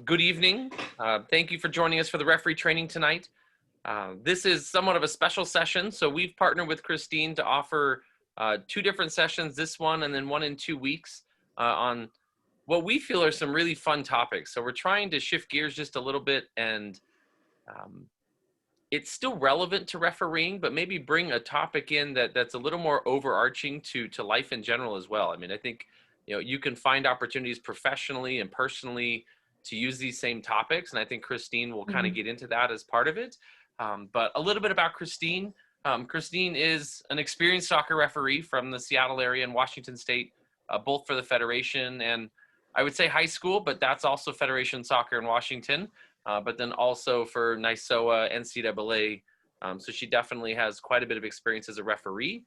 Good evening. Thank you for joining us for the referee training tonight. This is somewhat of a special session, so we've partnered with Christine to offer two different sessions, this one and then one in 2 weeks, on what we feel are some really fun topics. So we're trying to shift gears just a little bit, and it's still relevant to refereeing, but maybe bring a topic in that's a little more overarching to life in general as well. I mean, I think you can find opportunities professionally and personally to use these same topics, and I think Christine will kind of get into that as part of it. But a little bit about Christine. Christine is an experienced soccer referee from the Seattle area and Washington State, both for the Federation and I would say high school, but that's also Federation Soccer in Washington, but then also for NYSOA, NCAA. So she definitely has quite a bit of experience as a referee.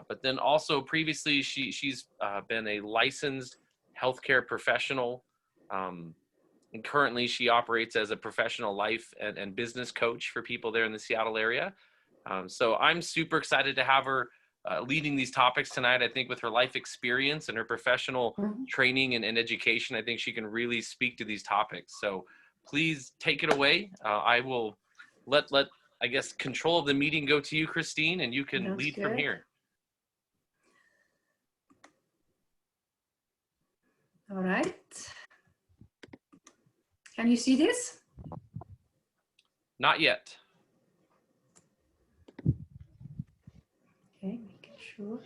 But then also previously, she's been a licensed healthcare professional. And currently she operates as a professional life and business coach for people there in the Seattle area. So I'm super excited to have her leading these topics tonight. I think with her life experience and her professional training and education, I think she can really speak to these topics. So please take it away. I will let I guess control of the meeting go to you, Christine, and you can lead from here. All right. Can you see this? Not yet. Okay, making sure.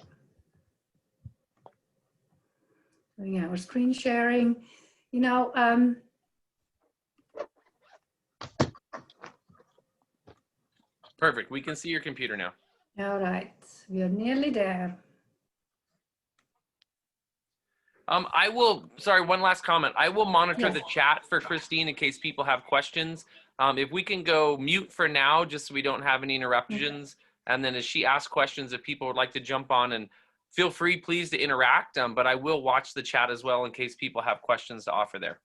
So yeah, we're screen sharing. Perfect. We can see your computer now. All right, we are nearly there. Sorry, one last comment. I will monitor the chat for Christine in case people have questions. If we can go mute for now, just so we don't have any interruptions. And then as she asks questions, if people would like to jump on, and feel free, please, to interact. But I will watch the chat as well in case people have questions to offer there.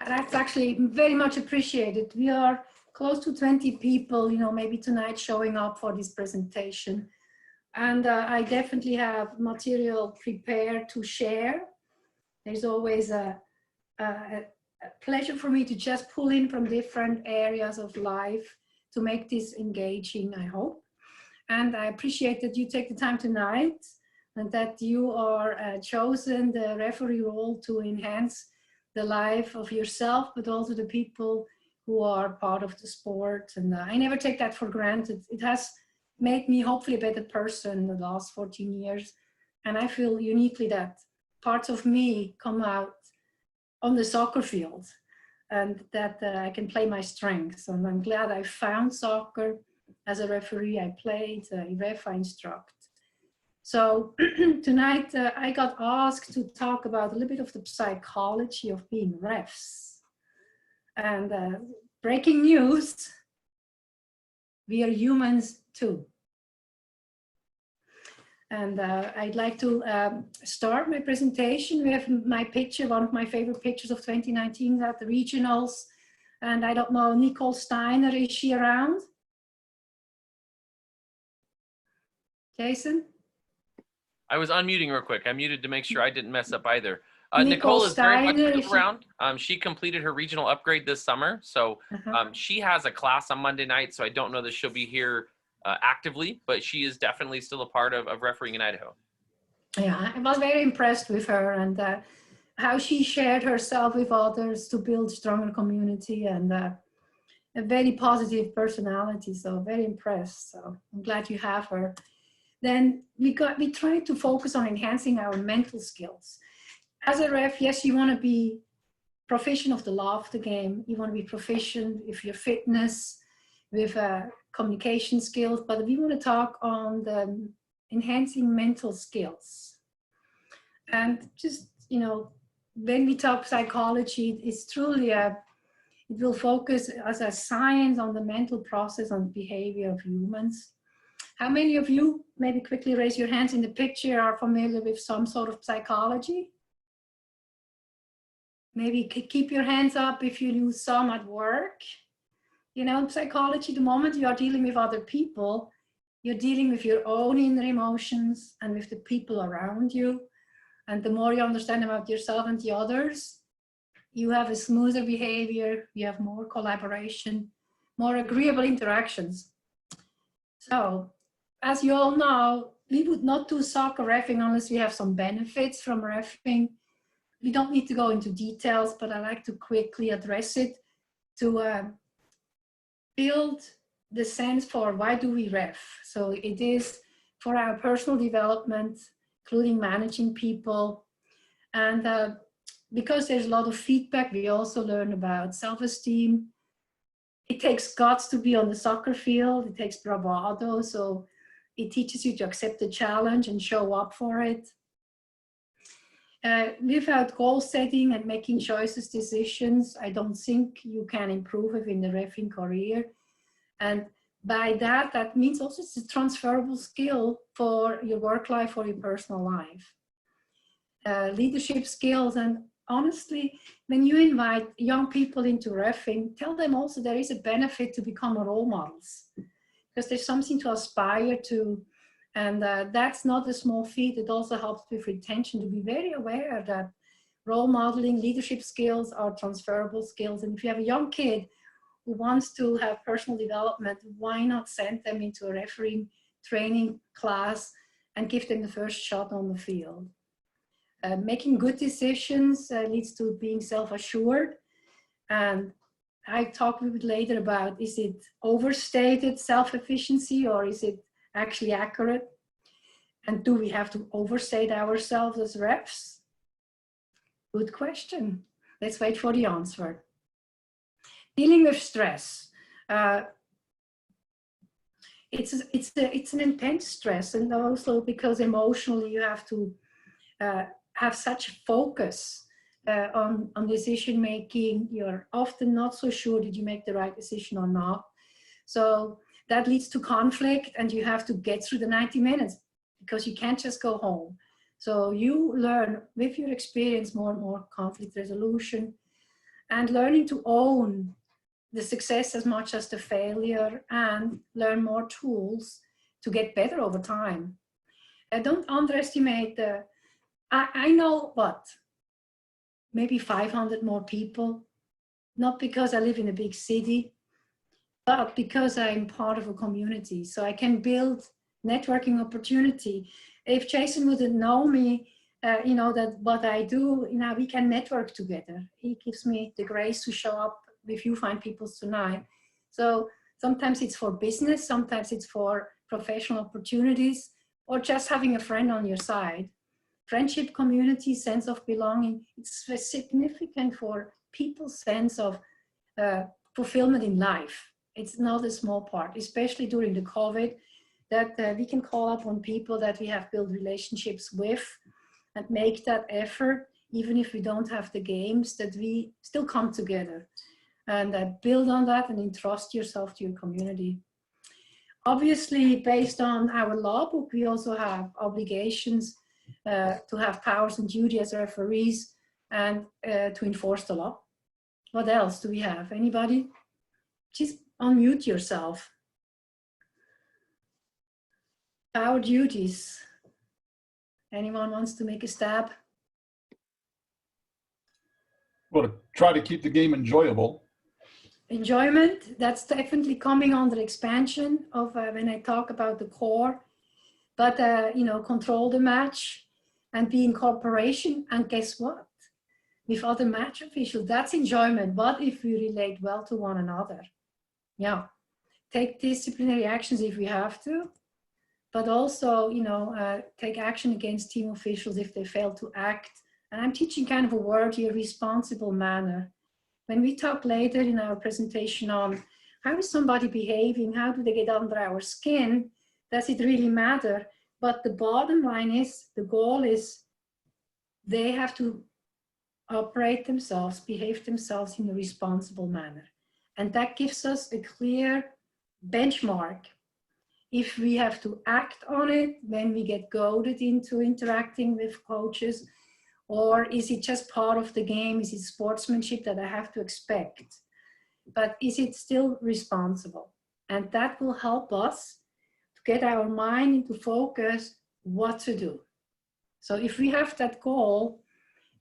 That's actually very much appreciated. We are close to 20 people, maybe tonight showing up for this presentation. And I definitely have material prepared to share. There's always a pleasure for me to just pull in from different areas of life to make this engaging, I hope. And I appreciate that you take the time tonight and that you are chosen the referee role to enhance the life of yourself, but also the people who are part of the sport. And I never take that for granted. It has made me hopefully a better person the last 14 years. And I feel uniquely that parts of me come out on the soccer field and that I can play my strengths. And I'm glad I found soccer. As a referee, I played, I instruct. So tonight I got asked to talk about a little bit of the psychology of being refs. And breaking news, we are humans too. And I'd like to start my presentation. We have my picture, one of my favorite pictures of 2019 at the regionals. And I don't know, Nicole Steiner, is she around? Jason? I was unmuting real quick. I muted to make sure I didn't mess up either. Nicole is very much around. She completed her regional upgrade this summer. So she has a class on Monday night, so I don't know that she'll be here actively, but she is definitely still a part of refereeing in Idaho. Yeah, I was very impressed with her and how she shared herself with others to build stronger community and a very positive personality. So very impressed. So I'm glad you have her. Then we tried to focus on enhancing our mental skills. As a ref, yes, you want to be proficient of the law of the game. You want to be proficient with your fitness, with communication skills, but we want to talk on the enhancing mental skills. And just, when we talk psychology, it's truly it will focus as a science on the mental process and behavior of humans. How many of you, maybe quickly raise your hands in the picture, are familiar with some sort of psychology? Maybe keep your hands up if you use some at work. Psychology, the moment you are dealing with other people, you're dealing with your own inner emotions and with the people around you. And the more you understand about yourself and the others, you have a smoother behavior, you have more collaboration, more agreeable interactions. So, as you all know, we would not do soccer reffing unless we have some benefits from reffing. We don't need to go into details, but I like to quickly address it to build the sense for why do we ref. So it is for our personal development, including managing people. And because there's a lot of feedback, we also learn about self-esteem. It takes guts to be on the soccer field. It takes bravado. So it teaches you to accept the challenge and show up for it. Without goal setting and making choices, decisions, I don't think you can improve within the reffing career. And by that, that means also it's a transferable skill for your work life or your personal life. Leadership skills, and honestly, when you invite young people into reffing, tell them also there is a benefit to become role models, because there's something to aspire to. And that's not a small feat. It also helps with retention, to be very aware that role modeling, leadership skills are transferable skills. And if you have a young kid who wants to have personal development, why not send them into a refereeing training class and give them the first shot on the field? Making good decisions leads to being self-assured. And I talk a bit later about, is it overstated self-efficiency or is it actually accurate? And do we have to overstate ourselves as refs? Good question. Let's wait for the answer. Dealing with stress. It's an intense stress, and also because emotionally you have to have such focus on decision making. You're often not so sure did you make the right decision or not. So that leads to conflict, and you have to get through the 90 minutes because you can't just go home. So you learn with your experience more and more conflict resolution, and learning to own the success as much as the failure, and learn more tools to get better over time. Don't underestimate the, I know what, maybe 500 more people, not because I live in a big city, but because I'm part of a community. So I can build networking opportunity. If Jason wouldn't know me, you know, that what I do, you know, we can network together. He gives me the grace to show up with You Find People Tonight. So sometimes it's for business, sometimes it's for professional opportunities, or just having a friend on your side. Friendship, community, sense of belonging, it's significant for people's sense of fulfillment in life. It's not a small part, especially during the COVID, that we can call up on people that we have built relationships with and make that effort, even if we don't have the games, that we still come together and build on that and entrust yourself to your community. Obviously, based on our law book, we also have obligations to have powers and duty as referees and to enforce the law. What else do we have? Anybody? Just unmute yourself. Power duties. Anyone wants to make a stab? Well, to try to keep the game enjoyable. Enjoyment, that's definitely coming under expansion of when I talk about the core. But, you know, control the match and be in cooperation. And guess what? With other match officials, that's enjoyment. What if we relate well to one another? Yeah. Take disciplinary actions if we have to, but also, you know, take action against team officials if they fail to act. And I'm teaching kind of a word here, responsible manner. When we talk later in our presentation on how is somebody behaving, how do they get under our skin, does it really matter? But the bottom line is, the goal is they have to operate themselves, behave themselves in a responsible manner. And that gives us a clear benchmark. If we have to act on it when we get goaded into interacting with coaches, or is it just part of the game? Is it sportsmanship that I have to expect? But is it still responsible? And that will help us to get our mind into focus what to do. So if we have that goal,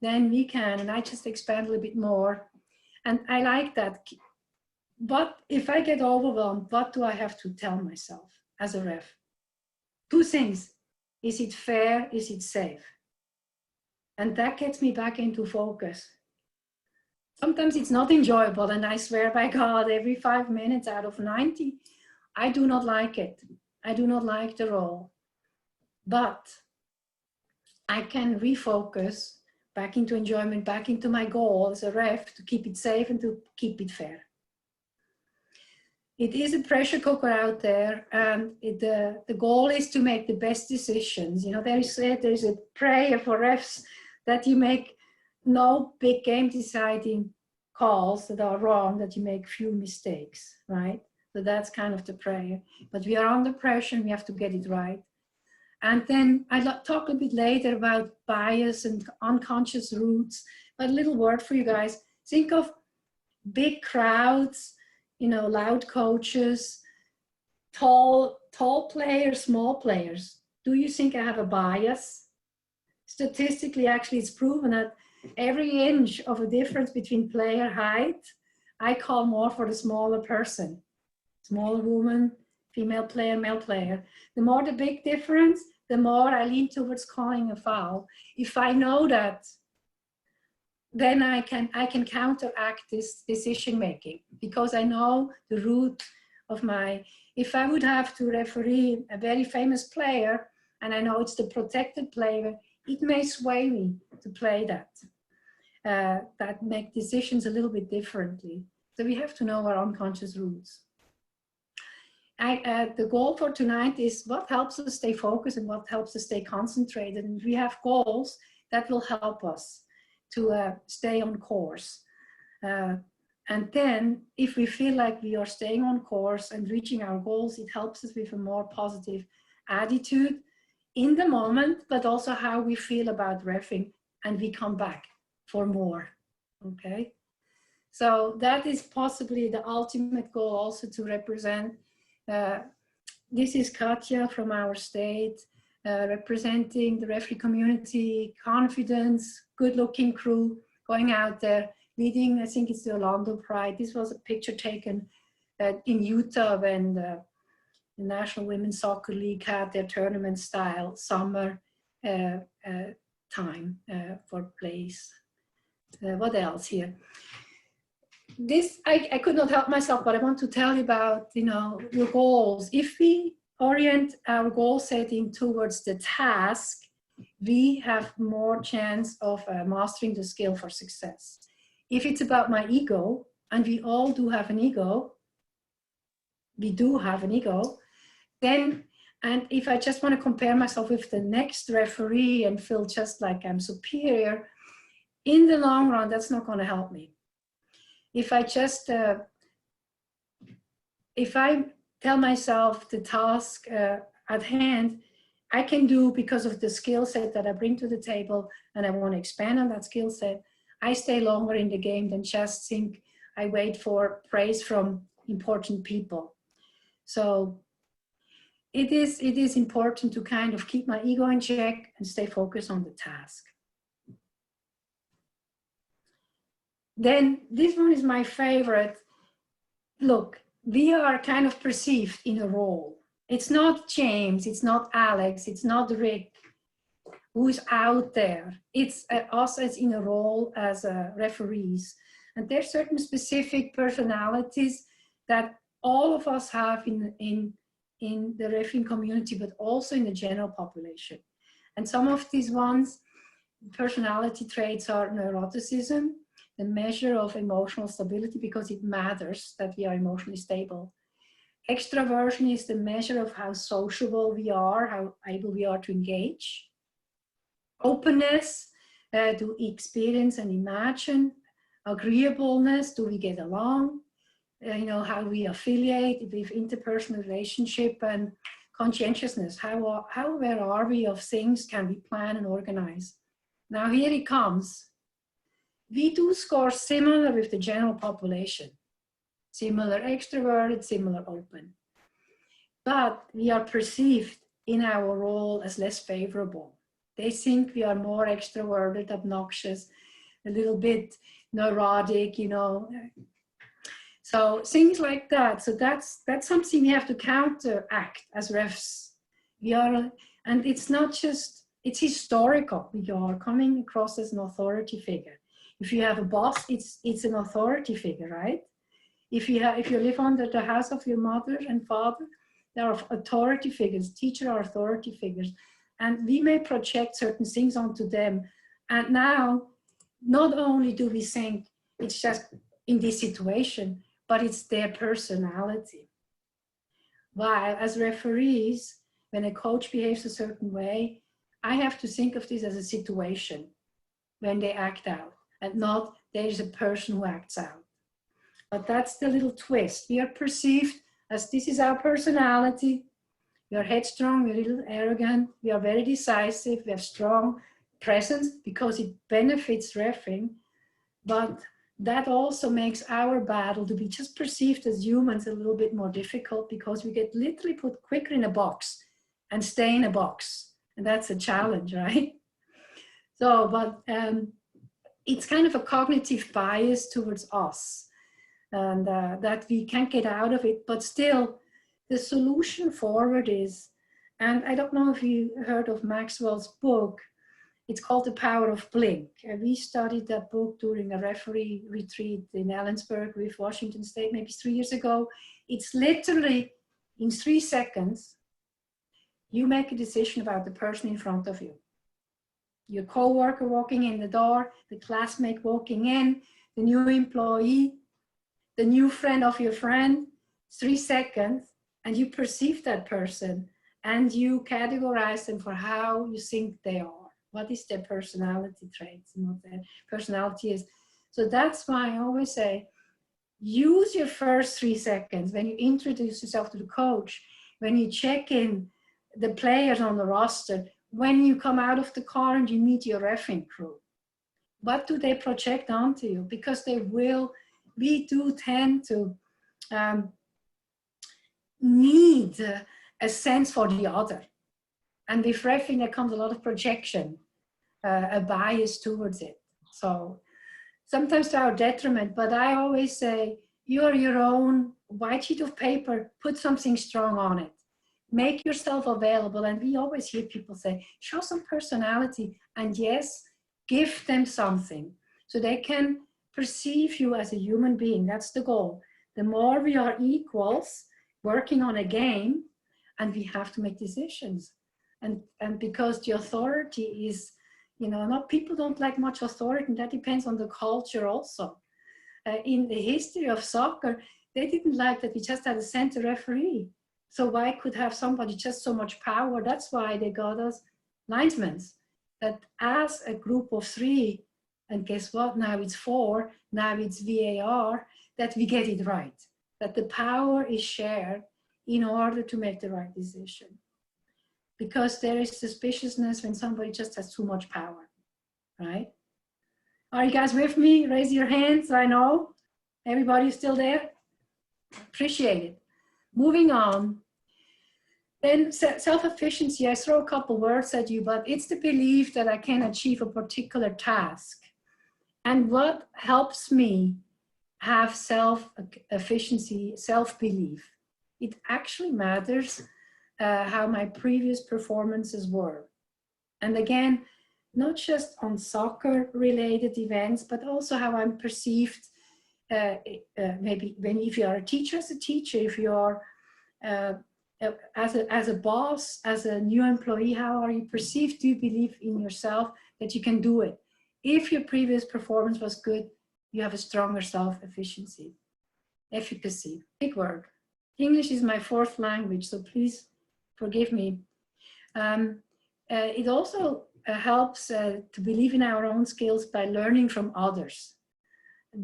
then we can, and I just expand a little bit more. And I like that. But if I get overwhelmed, what do I have to tell myself as a ref? Two things. Is it fair? Is it safe? And that gets me back into focus. Sometimes it's not enjoyable, and I swear by God, every 5 minutes out of 90, I do not like it. I do not like the role. But I can refocus back into enjoyment, back into my goal as a ref to keep it safe and to keep it fair. It is a pressure cooker out there, and the goal is to make the best decisions. You know, there's a prayer for refs that you make no big game deciding calls that are wrong, that you make few mistakes, right? So that's kind of the prayer. But we are under pressure and we have to get it right. And then I'll talk a bit later about bias and unconscious roots. But a little word for you guys. Think of big crowds, you know, loud coaches, tall players, small players. Do you think I have a bias? Statistically, actually, it's proven that every inch of a difference between player height, I call more for the smaller person. Smaller woman, female player, male player. The more the big difference, the more I lean towards calling a foul. If I know that, then I can counteract this decision making, because I know the root of my, if I would have to referee a very famous player and I know it's the protected player, it may sway me to play that make decisions a little bit differently. So we have to know our unconscious roots. The goal for tonight is what helps us stay focused and what helps us stay concentrated. And we have goals that will help us to stay on course. And then if we feel like we are staying on course and reaching our goals, it helps us with a more positive attitude in the moment, but also how we feel about reffing, and we come back for more, okay? So that is possibly the ultimate goal, also to represent. This is Katja from our state, representing the referee community, confidence, good-looking crew, going out there, leading, I think it's the Orlando Pride. This was a picture taken in Utah when the National Women's Soccer League had their tournament style summer time for plays. What else here? This, I could not help myself, but I want to tell you about, you know, your goals. If we orient our goal setting towards the task, we have more chance of mastering the skill for success. If it's about my ego, and we all do have an ego, we do have an ego, then, and if I just want to compare myself with the next referee and feel just like I'm superior, in the long run, that's not going to help me. If I just, if I tell myself the task at hand, I can do because of the skill set that I bring to the table, and I want to expand on that skill set, I stay longer in the game than just think I wait for praise from important people. So it is important to kind of keep my ego in check and stay focused on the task. Then this one is my favorite. Look, we are kind of perceived in a role. It's not James, it's not Alex, it's not Rick who's out there. It's us as in a role as referees. And there's certain specific personalities that all of us have in the refereeing community, but also in the general population. And some of these ones, personality traits are neuroticism, the measure of emotional stability, because it matters that we are emotionally stable. Extraversion is the measure of how sociable we are, how able we are to engage. Openness, to experience and imagine. Agreeableness, do we get along? You know, how we affiliate with interpersonal relationship. And conscientiousness, how aware are we of things, can we plan and organize? Now here it comes. We do score similar with the general population. Similar extroverted, similar open. But we are perceived in our role as less favorable. They think we are more extroverted, obnoxious, a little bit neurotic, you know. So things like that. So that's something we have to counteract as refs. We are, and it's not just, it's historical. We are coming across as an authority figure. If you have a boss, it's an authority figure, right? If you live under the house of your mother and father, there are authority figures. Teachers are authority figures, and we may project certain things onto them. And now, not only do we think it's just in this situation, but it's their personality. While as referees, when a coach behaves a certain way, I have to think of this as a situation when they act out, and not there's a person who acts out. But that's the little twist. We are perceived as this is our personality. We are headstrong, we're a little arrogant, we are very decisive, we have strong presence because it benefits reffing. But that also makes our battle to be just perceived as humans a little bit more difficult, because we get literally put quicker in a box and stay in a box. And that's a challenge, right? So, but it's kind of a cognitive bias towards us, and that we can't get out of it. But still, the solution forward is, and I don't know if you heard of Maxwell's book, it's called The Power of Blink. We studied that book during a referee retreat in Ellensburg with Washington State, maybe 3 years ago. It's literally in 3 seconds, you make a decision about the person in front of you. Your coworker walking in the door, the classmate walking in, the new employee, the new friend of your friend, 3 seconds, and you perceive that person and you categorize them for how you think they are. What is their personality traits and what their personality is. So that's why I always say, use your first 3 seconds when you introduce yourself to the coach, when you check in the players on the roster, when you come out of the car and you meet your reffing crew. What do they project onto you? Because we do tend to need a sense for the other. And with reffing, there comes a lot of projection, a bias towards it. So sometimes to our detriment, but I always say, you are your own white sheet of paper, put something strong on it. Make yourself available. And we always hear people say, show some personality. And yes, give them something so they can perceive you as a human being. That's the goal. The more we are equals working on a game, and we have to make decisions. And because the authority is, you know, not people don't like much authority, and that depends on the culture also. In the history of soccer, they didn't like that we just had a center referee. So why could have somebody just so much power? That's why they got us linesmen. That as a group of 3, and guess what? Now it's 4, now it's VAR, that we get it right. That the power is shared in order to make the right decision. Because there is suspiciousness when somebody just has too much power, right? Are you guys with me? Raise your hands, I know. Everybody's still there? Appreciate it. Moving on. Then self-efficiency, I throw a couple words at you, but it's the belief that I can achieve a particular task. And what helps me have self-efficiency, self-belief? It actually matters how my previous performances were. And again, not just on soccer related events, but also how I'm perceived, maybe if you are a teacher, as a teacher, if you are as a boss, as a new employee, how are you perceived? Do you believe in yourself that you can do it? If your previous performance was good, you have a stronger self-efficiency, efficacy, big word. English is my 4th language, so please forgive me. It also helps to believe in our own skills by learning from others.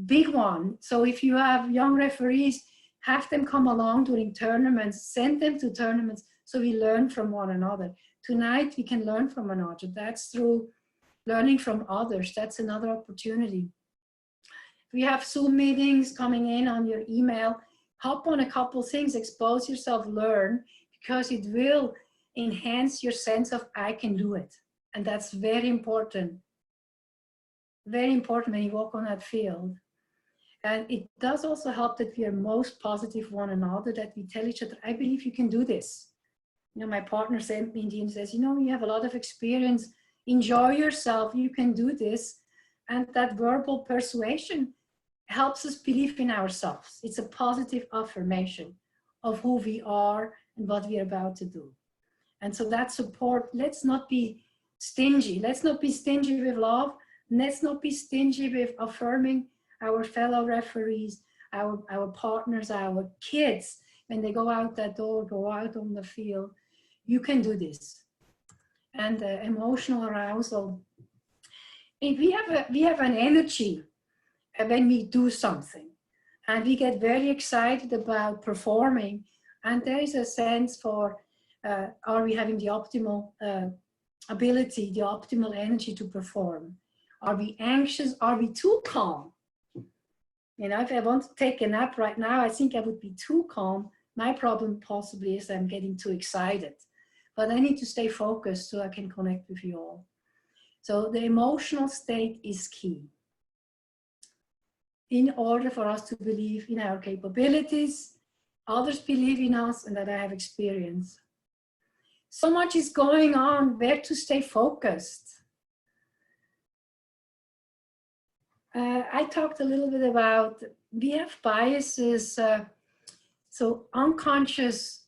Big one. So if you have young referees, have them come along during tournaments, send them to tournaments so we learn from one another. Tonight we can learn from another. That's through learning from others. That's another opportunity. We have Zoom meetings coming in on your email. Hop on a couple things, expose yourself, learn, because it will enhance your sense of I can do it. And that's very important. Very important when you walk on that field. And it does also help that we are most positive one another, that we tell each other, I believe you can do this. You know, my partner sent me Indian says, you know, you have a lot of experience, enjoy yourself, you can do this. And that verbal persuasion helps us believe in ourselves. It's a positive affirmation of who we are and what we are about to do. And so that support, let's not be stingy. Let's not be stingy with love. Let's not be stingy with affirming our fellow referees, our partners, our kids, when they go out that door, go out on the field. You can do this. And emotional arousal. If we have an energy when we do something, and we get very excited about performing, and there is a sense for, are we having the optimal ability, the optimal energy to perform? Are we anxious? Are we too calm? You know, if I want to take a nap right now, I think I would be too calm. My problem possibly is I'm getting too excited, but I need to stay focused so I can connect with you all. So the emotional state is key in order for us to believe in our capabilities, others believe in us, and that I have experience. So much is going on, where to stay focused. I talked a little bit about, we have biases, so unconscious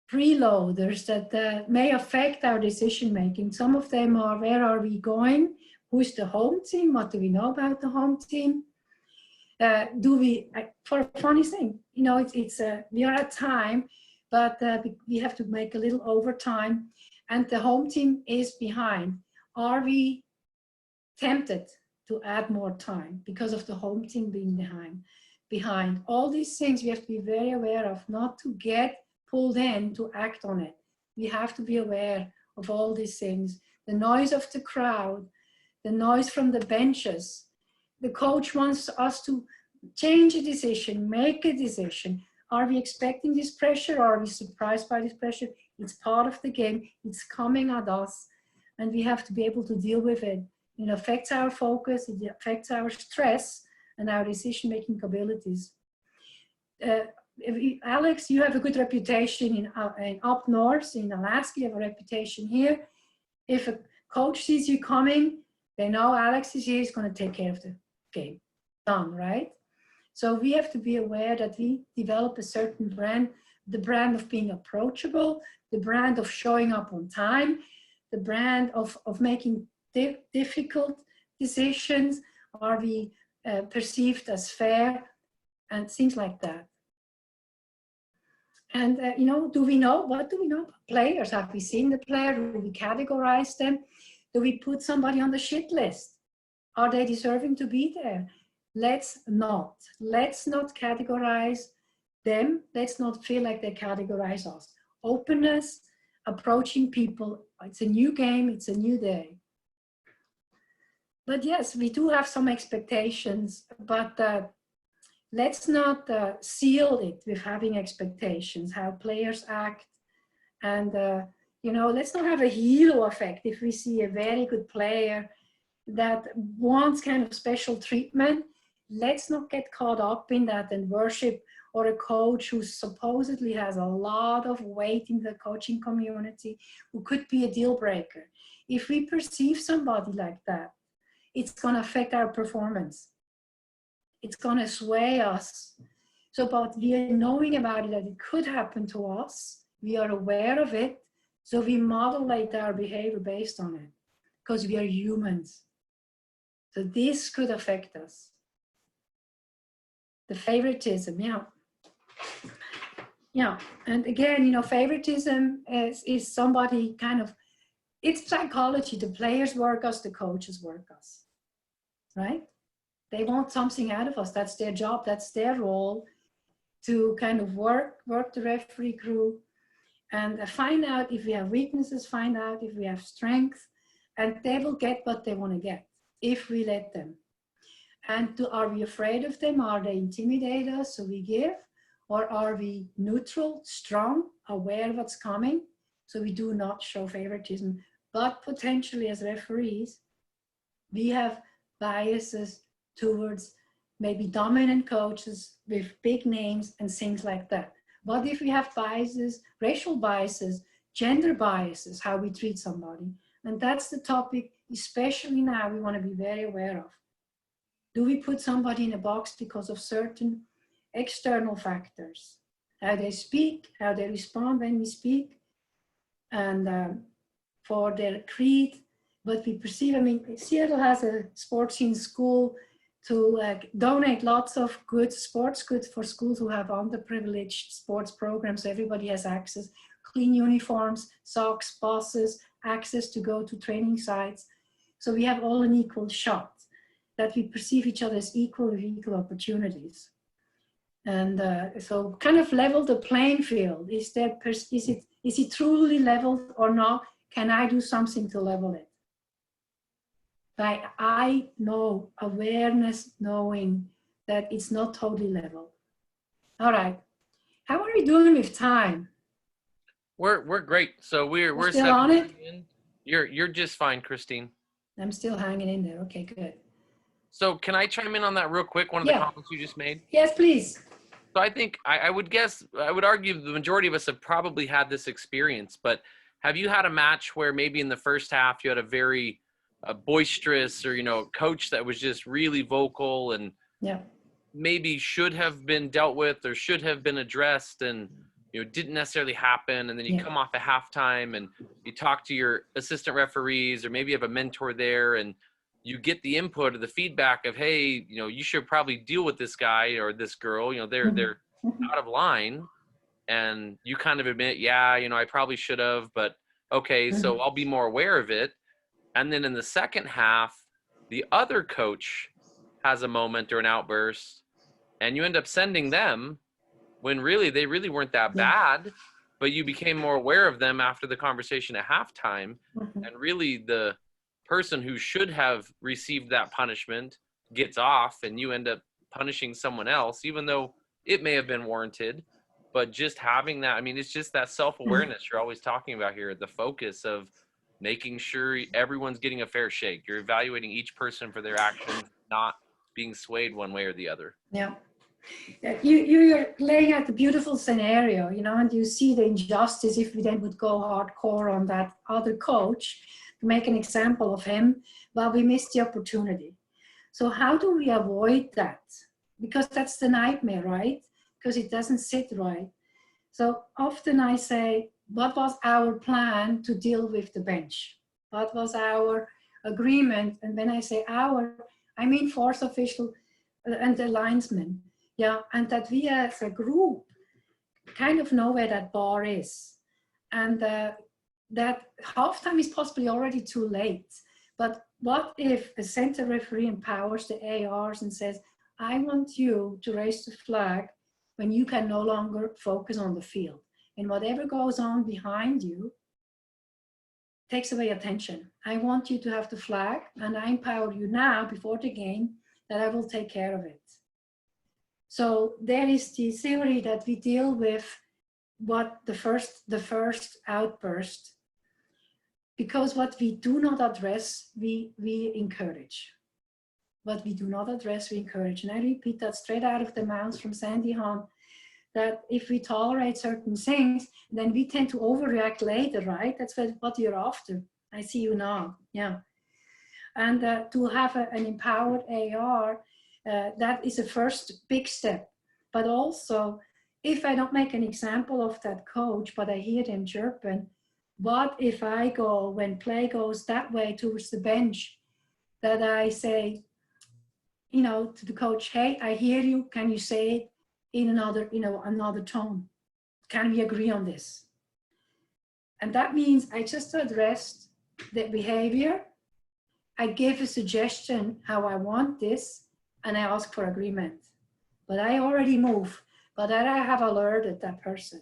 preloaders that may affect our decision making. Some of them are, where are we going? Who's the home team? What do we know about the home team? For a funny thing, you know, we are at time, but we have to make a little overtime, and the home team is behind. Are we tempted to add more time because of the home team being behind? All these things we have to be very aware of, not to get pulled in to act on it. We have to be aware of all these things. The noise of the crowd, the noise from the benches. The coach wants us to change a decision, make a decision. Are we expecting this pressure? Are we surprised by this pressure? It's part of the game. It's coming at us, and we have to be able to deal with it. It affects our focus, it affects our stress and our decision-making abilities. Alex, you have a good reputation in up north, in Alaska. You have a reputation here. If a coach sees you coming, they know Alex is here, he's going to take care of the game. Done, right? So we have to be aware that we develop a certain brand, the brand of being approachable, the brand of showing up on time, the brand of making difficult decisions. Are we perceived as fair, and things like that. And you know, what do we know about players? Have we seen the player? Do we categorize them? Do we put somebody on the shit list? Are they deserving to be there? Let's not categorize them. Let's not feel like they categorize us. Openness, approaching people. It's a new game, it's a new day. But yes, we do have some expectations, but let's not seal it with having expectations, how players act. And, you know, let's not have a halo effect if we see a very good player that wants kind of special treatment. Let's not get caught up in that and worship, or a coach who supposedly has a lot of weight in the coaching community, who could be a deal breaker. If we perceive somebody like that, it's going to affect our performance. It's going to sway us. So, but we are knowing about it, that it could happen to us. We are aware of it. So we modulate our behavior based on it, because we are humans. So this could affect us. The favoritism, yeah. Yeah, and again, you know, favoritism is somebody kind of, it's psychology. The players work us, the coaches work us, right? They want something out of us. That's their job. That's their role, to kind of work the referee crew and find out if we have weaknesses, find out if we have strength, and they will get what they want to get if we let them. And are we afraid of them? Are they intimidate us so we give? Or are we neutral, strong, aware of what's coming, so we do not show favoritism but potentially as referees, we have biases towards maybe dominant coaches with big names and things like that. What if we have biases, racial biases, gender biases, how we treat somebody? And that's the topic, especially now, we want to be very aware of. Do we put somebody in a box because of certain external factors? How they speak, how they respond when we speak, and for their creed, what we perceive. I mean, Seattle has a sports scene school to donate lots of good sports goods for schools who have underprivileged sports programs. So everybody has access, clean uniforms, socks, buses, access to go to training sites. So we have all an equal shot, that we perceive each other as equal with equal opportunities. And so kind of level the playing field. Is it truly leveled or not? Can I do something to level it? By I know, awareness, knowing that it's not totally level. All right. How are we doing with time? We're great. So we're still on it? in. You're just fine, Christine. I'm still hanging in there. Okay, good. So can I chime in on that real quick? One of the comments you just made. Yes, please. So I think I would argue the majority of us have probably had this experience, but have you had a match where maybe in the first half you had a very boisterous or, coach that was just really vocal and maybe should have been dealt with or should have been addressed and, didn't necessarily happen. And then you come off at halftime and you talk to your assistant referees, or maybe you have a mentor there and you get the input or the feedback of, hey, you should probably deal with this guy or this girl, they're out of line. And you kind of admit, I probably should have, but okay, so I'll be more aware of it. And then in the second half, the other coach has a moment or an outburst and you end up sending them when really they really weren't that bad, but you became more aware of them after the conversation at halftime. And really the person who should have received that punishment gets off and you end up punishing someone else, even though it may have been warranted. But just having that, I mean, it's just that self-awareness you're always talking about here, the focus of making sure everyone's getting a fair shake. You're evaluating each person for their actions, not being swayed one way or the other. Yeah. You're laying out a beautiful scenario, and you see the injustice if we then would go hardcore on that other coach to make an example of him. Well, we missed the opportunity. So how do we avoid that? Because that's the nightmare, right? Because it doesn't sit right. So often I say, what was our plan to deal with the bench? What was our agreement? And when I say our, I mean fourth official and the linesman. Yeah, and that we as a group kind of know where that bar is. And that halftime is possibly already too late. But what if a center referee empowers the ARs and says, I want you to raise the flag when you can no longer focus on the field. And whatever goes on behind you takes away attention. I want you to have the flag, and I empower you now before the game that I will take care of it. So there is the theory that we deal with what the first outburst, because what we do not address, we encourage. What we do not address, we encourage. And I repeat that straight out of the mouth from Sandy Hunt, that if we tolerate certain things, then we tend to overreact later, right? That's what you're after. I see you now, yeah. And to have an empowered AR, that is a first big step. But also, if I don't make an example of that coach, but I hear them chirping, what if I go, when play goes that way towards the bench, that I say, to the coach, hey, I hear you, can you say it in another tone? Can we agree on this? And that means I just addressed the behavior, I give a suggestion how I want this, and I ask for agreement. But I already move, but that I have alerted that person.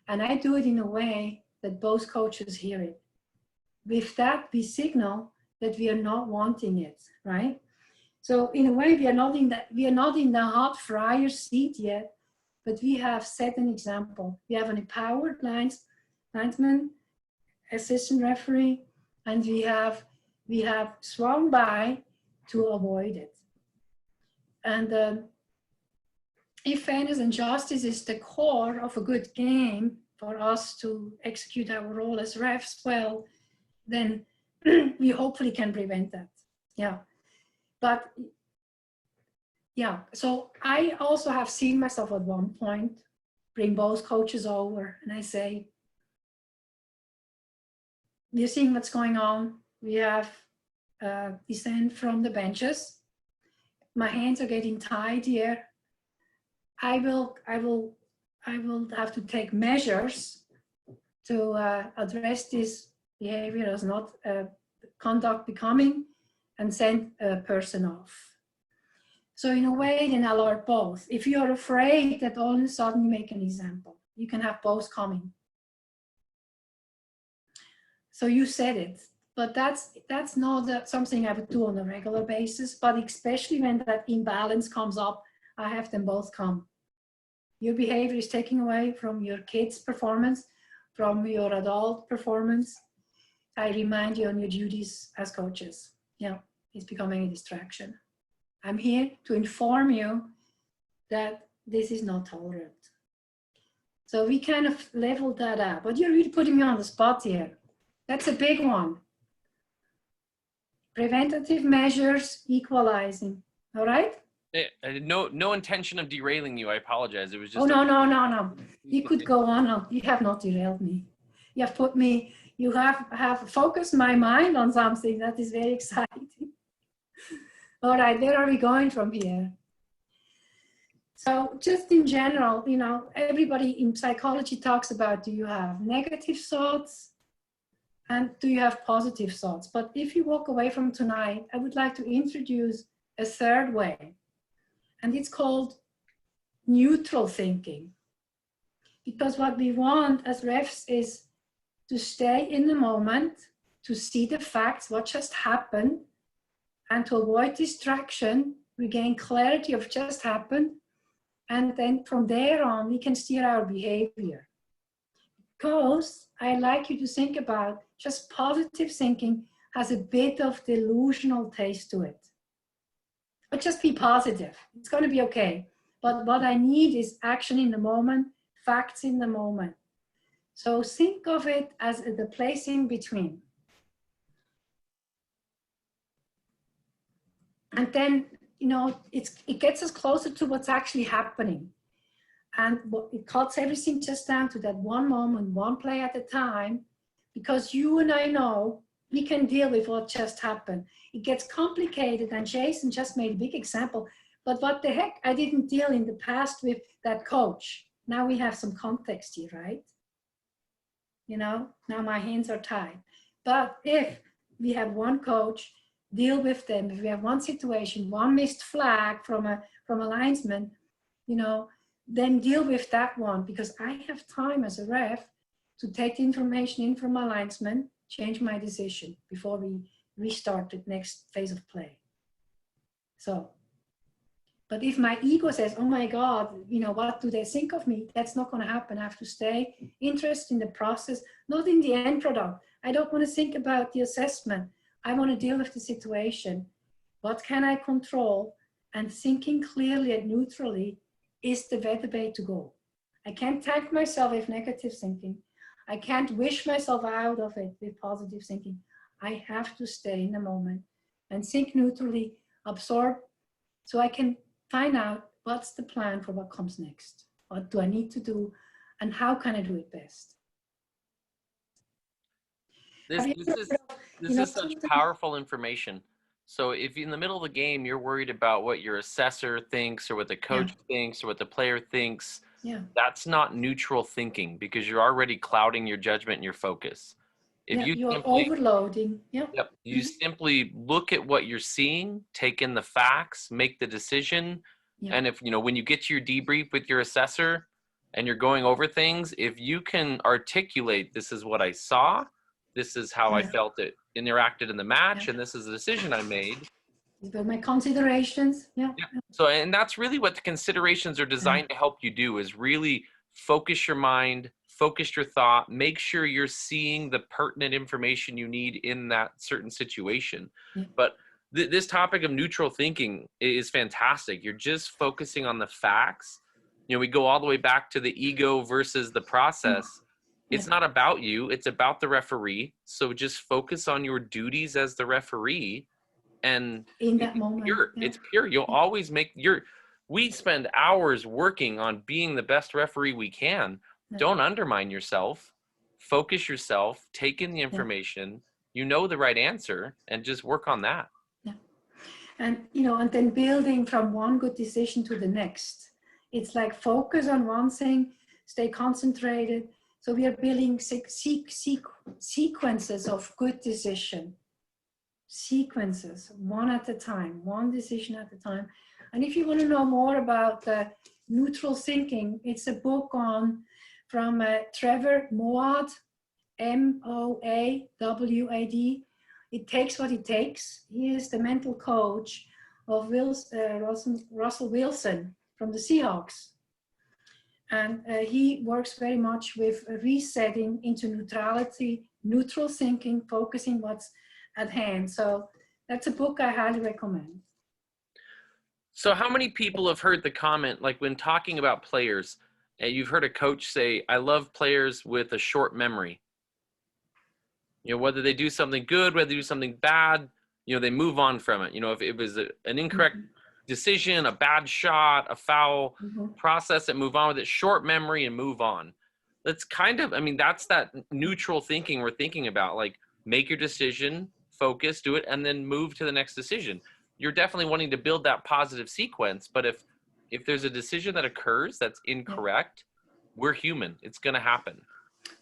And I do it in a way that both coaches hear it. With that, we signal that we are not wanting it, right? So in a way, we are not in the hot fryer seat yet, but we have set an example. We have an empowered linesman, assistant referee, and we have swung by to avoid it. And if fairness and justice is the core of a good game for us to execute our role as refs well, then we hopefully can prevent that. Yeah. But yeah, so I also have seen myself at one point bring both coaches over and I say, we're seeing what's going on. We have descent from the benches. My hands are getting tied here. I will have to take measures to address this behavior as not conduct becoming and send a person off. So in a way, then I'll alert both. If you're afraid that all of a sudden you make an example, you can have both coming. So you said it, but that's not something I would do on a regular basis, but especially when that imbalance comes up, I have them both come. Your behavior is taking away from your kids' performance, from your adult performance. I remind you on your duties as coaches. Yeah, it's becoming a distraction. I'm here to inform you that this is not tolerant. So we kind of leveled that out, but you're really putting me on the spot here. That's a big one. Preventative measures, equalizing, all right? No intention of derailing you. I apologize. It was just. Oh, no. You could go on. You have not derailed me. You have put me, you have focused my mind on something that is very exciting. All right, where are we going from here? So just in general, you know, everybody in psychology talks about, do you have negative thoughts and do you have positive thoughts? But if you walk away from tonight, I would like to introduce a third way, and it's called neutral thinking. Because what we want as refs is to stay in the moment, to see the facts, what just happened, and to avoid distraction, regain clarity of just happened, and then from there on, we can steer our behavior. Because I like you to think about just positive thinking has a bit of delusional taste to it. But just be positive, it's gonna be okay. But what I need is action in the moment, facts in the moment. So think of it as the place in between. And then, you know, it gets us closer to what's actually happening. And it cuts everything just down to that one moment, one play at a time, because you and I know we can deal with what just happened. It gets complicated, and Jason just made a big example, but what the heck, I didn't deal in the past with that coach. Now we have some context here, right? You know, now my hands are tied. But if we have one coach, deal with them. If we have one situation, one missed flag from a linesman, you know, then deal with that one, because I have time as a ref to take the information in from my linesman, change my decision before we restart the next phase of play. So, but if my ego says, oh my God, you know, what do they think of me? That's not going to happen. I have to stay interested in the process, not in the end product. I don't want to think about the assessment. I want to deal with the situation. What can I control? And thinking clearly and neutrally is the better way to go. I can't tag myself with negative thinking. I can't wish myself out of it with positive thinking. I have to stay in the moment and think neutrally, absorb, so I can find out what's the plan for what comes next. What do I need to do and how can I do it best? This is such powerful information. So if in the middle of the game, you're worried about what your assessor thinks or what the coach thinks or what the player thinks, that's not neutral thinking, because you're already clouding your judgment and your focus. If you're overloading. You simply look at what you're seeing, take in the facts, make the decision. And if, you know, when you get to your debrief with your assessor and you're going over things, if you can articulate, this is what I saw, this is how I felt it interacted in the match, and this is the decision I made. But my considerations, So, and that's really what the considerations are designed to help you do, is really focus your mind, focused your thought, make sure you're seeing the pertinent information you need in that certain situation. Yeah. But this topic of neutral thinking is fantastic. You're just focusing on the facts. You know, we go all the way back to the ego versus the process. It's not about you, it's about the referee. So just focus on your duties as the referee, and in that moment. It's pure. You'll always we spend hours working on being the best referee we can. Don't undermine yourself. Focus yourself, take in the information, you know the right answer, and just work on that. Yeah. And, you know, and then building from one good decision to the next. It's like focus on one thing, stay concentrated. So we are building sequences of good decision. Sequences, one at a time, one decision at a time. And if you want to know more about neutral thinking, it's a book from Trevor Moawad, M-O-A-W-A-D. It Takes What It Takes. He is the mental coach of Russell Wilson from the Seahawks. And he works very much with resetting into neutrality, neutral thinking, focusing what's at hand. So that's a book I highly recommend. So how many people have heard the comment, like when talking about players, you've heard a coach say, I love players with a short memory. You know, whether they do something good, whether they do something bad, you know, they move on from it. You know, if it was an incorrect decision, a bad shot, a foul, process it, move on with it, short memory and move on. That's kind of, I mean, that's that neutral thinking we're thinking about, like make your decision, focus, do it, and then move to the next decision. You're definitely wanting to build that positive sequence, but if there's a decision that occurs that's incorrect, we're human. It's going to happen.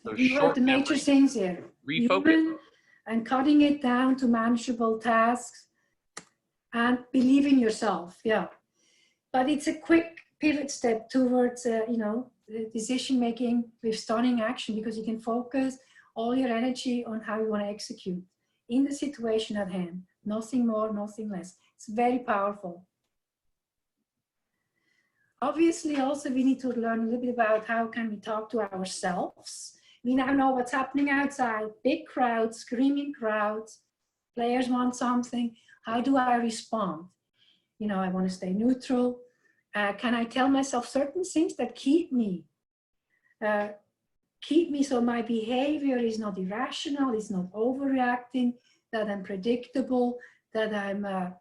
So you heard the major things here. Refocus. Human, and cutting it down to manageable tasks, and believe in yourself. Yeah, but it's a quick pivot step towards you know, decision making with stunning action, because you can focus all your energy on how you want to execute in the situation at hand. Nothing more, nothing less. It's very powerful. Obviously, also we need to learn a little bit about how can we talk to ourselves. We now know what's happening outside, big crowds, screaming crowds, players want something. How do I respond? You know, I want to stay neutral. Can I tell myself certain things that keep me so my behavior is not irrational, is not overreacting, that I'm predictable, that I'm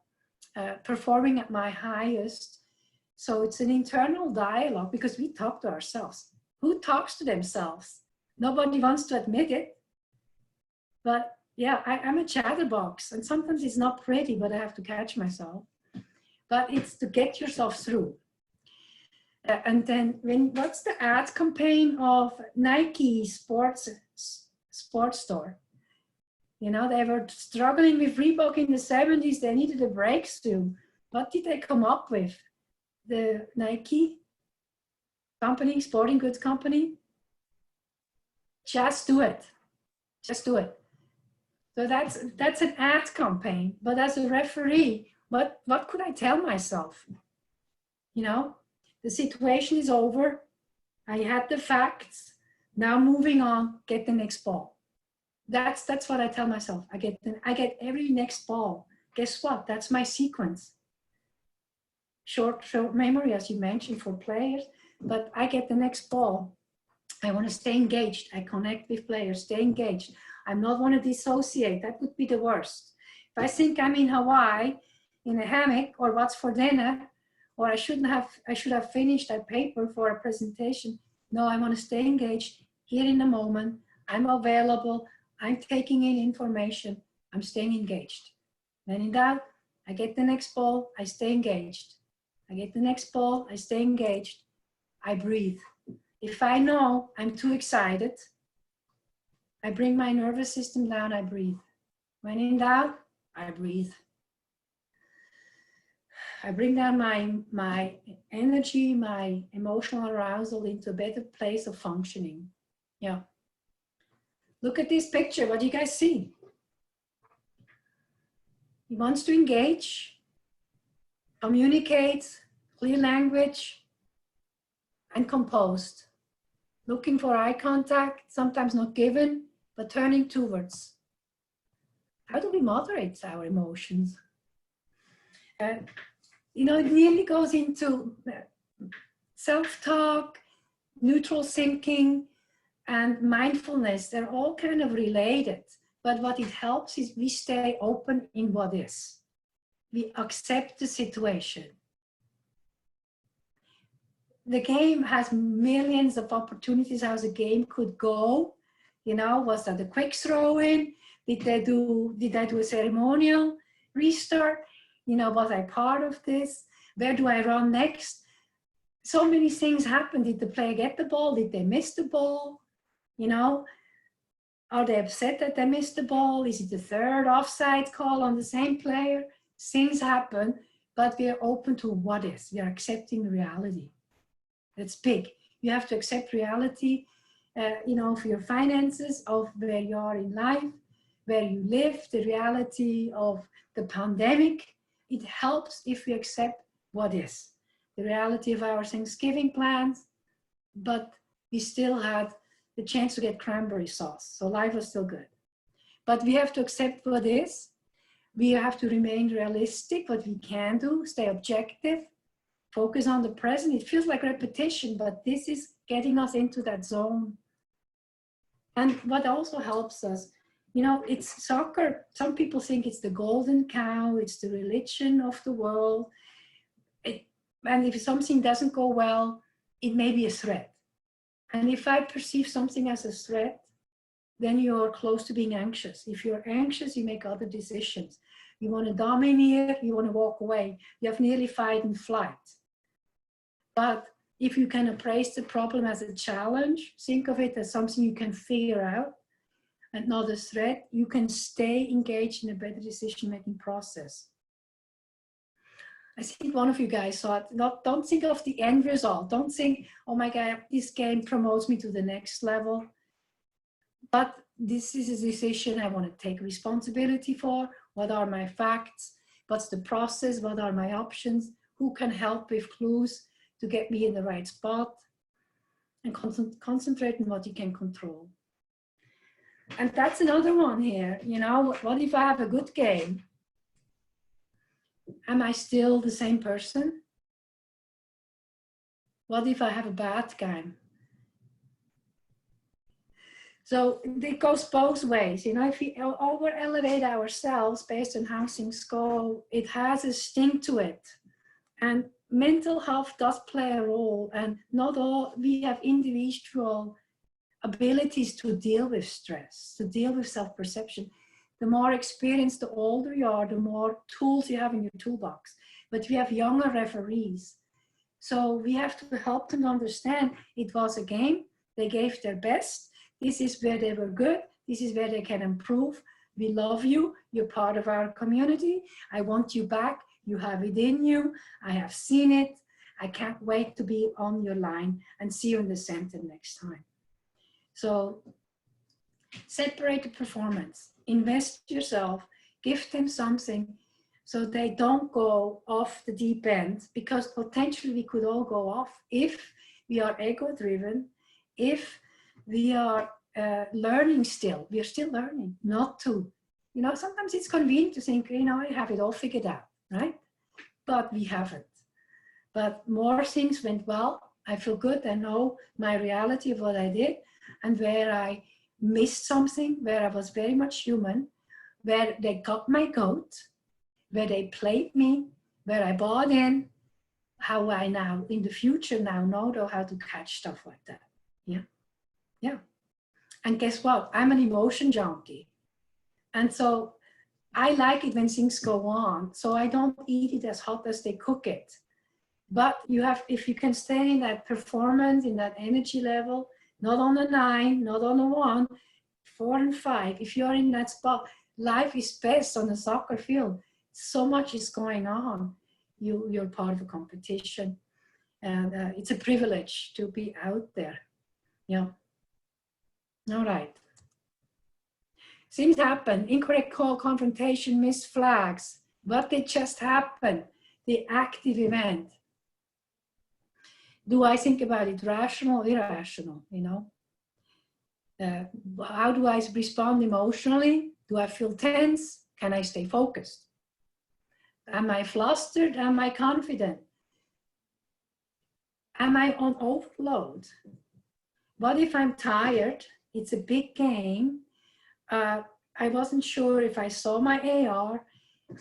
performing at my highest. So it's an internal dialogue, because we talk to ourselves. Who talks to themselves? Nobody wants to admit it. But yeah, I'm a chatterbox, and sometimes it's not pretty, but I have to catch myself. But it's to get yourself through. And then what's the ad campaign of Nike sports store? You know, they were struggling with Reebok in the 70s. They needed a breakthrough. What did they come up with? The Nike company, sporting goods company? Just do it. Just do it. So that's an ad campaign. But as a referee, what could I tell myself? You know, the situation is over. I had the facts. Now moving on, get the next ball. That's what I tell myself. I get every next ball. Guess what? That's my sequence. Short memory, as you mentioned, for players, but I get the next ball. I want to stay engaged. I connect with players, stay engaged. I'm not want to dissociate. That would be the worst. If I think I'm in Hawaii, in a hammock, or what's for dinner, or I should have finished that paper for a presentation. No, I want to stay engaged here in the moment. I'm available. I'm taking in information. I'm staying engaged. When in doubt, I get the next ball. I stay engaged. I get the next ball. I stay engaged. I breathe. If I know I'm too excited, I bring my nervous system down. I breathe. When in doubt, I breathe. I bring down my energy, my emotional arousal into a better place of functioning. Yeah. Look at this picture. What do you guys see? He wants to engage, communicate, clear language, and composed. looking for eye contact, sometimes not given, but turning towards. How do we moderate our emotions? You know, it really goes into self-talk, neutral thinking, and mindfulness. They're all kind of related. But what it helps is we stay open in what is. We accept the situation. The game has millions of opportunities how the game could go. You know, was that a quick throw in? Did I do a ceremonial restart? You know, was I part of this? Where do I run next? So many things happen. Did the player get the ball? Did they miss the ball? You know, are they upset that they missed the ball? Is it the third offside call on the same player? Things happen, but we are open to what is. We are accepting reality. That's big. You have to accept reality, you know, for your finances, of where you are in life, where you live, the reality of the pandemic. It helps if we accept what is. The reality of our Thanksgiving plans, but we still had the chance to get cranberry sauce. So life was still good. But we have to accept what is. We have to remain realistic, what we can do, stay objective, focus on the present. It feels like repetition, but this is getting us into that zone. And what also helps us, you know, it's soccer. Some people think it's the golden cow, it's the religion of the world. And if something doesn't go well, it may be a threat. And if I perceive something as a threat, then you're close to being anxious. If you're anxious, you make other decisions. You want to domineer, you want to walk away. You have nearly fight and flight. But if you can appraise the problem as a challenge, think of it as something you can figure out and not a threat, you can stay engaged in a better decision-making process. I think one of you guys thought, don't think of the end result. Don't think, oh my God, this game promotes me to the next level. But this is a decision I want to take responsibility for. What are my facts? What's the process? What are my options? Who can help with clues to get me in the right spot? And concentrate on what you can control. And that's another one here. You know, what if I have a good game? Am I still the same person? What if I have a bad game? So it goes both ways. You know, if we over elevate ourselves based on how things go, it has a sting to it. And mental health does play a role, and not all, we have individual abilities to deal with stress, to deal with self-perception. The more experienced, the older you are, the more tools you have in your toolbox. But we have younger referees. So we have to help them understand it was a game. They gave their best. This is where they were good. This is where they can improve. We love you. You're part of our community. I want you back. You have it in you. I have seen it. I can't wait to be on your line and see you in the center next time. So separate the performance. Invest yourself. Give them something so they don't go off the deep end, because potentially we could all go off if we are ego-driven, if we are learning still. We are still learning not to. You know, sometimes it's convenient to think, you know, I have it all figured out, right? But we haven't. But more things went well. I feel good. I know my reality of what I did, and where I missed something, where I was very much human, where they got my goat, where they played me, where I bought in, how I now, in the future now know how to catch stuff like that. Yeah, yeah. And guess what? I'm an emotion junkie. And so I like it when things go on. So I don't eat it as hot as they cook it. But you have, if you can stay in that performance, in that energy level, not on a 9, not on a 1, 4 and 5. If you're in that spot, life is best on a soccer field. So much is going on. You're part of a competition. And it's a privilege to be out there. Yeah. All right. Things happen. Incorrect call, confrontation, missed flags. What did just happen? The active event. Do I think about it rational or irrational, how do I respond emotionally? Do I feel tense? Can I stay focused? Am I flustered? Am I confident? Am I on overload? What if I'm tired? It's a big game. I wasn't sure if I saw my AR,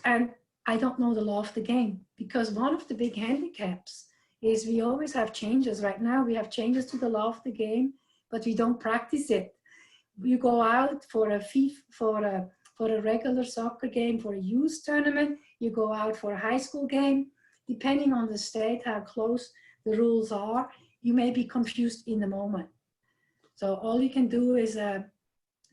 and I don't know the law of the game, because one of the big handicaps is we always have changes. Right now we have changes to the law of the game, but we don't practice it. You go out for a regular soccer game, for a youth tournament, you go out for a high school game, depending on the state, how close the rules are, you may be confused in the moment. So all you can do is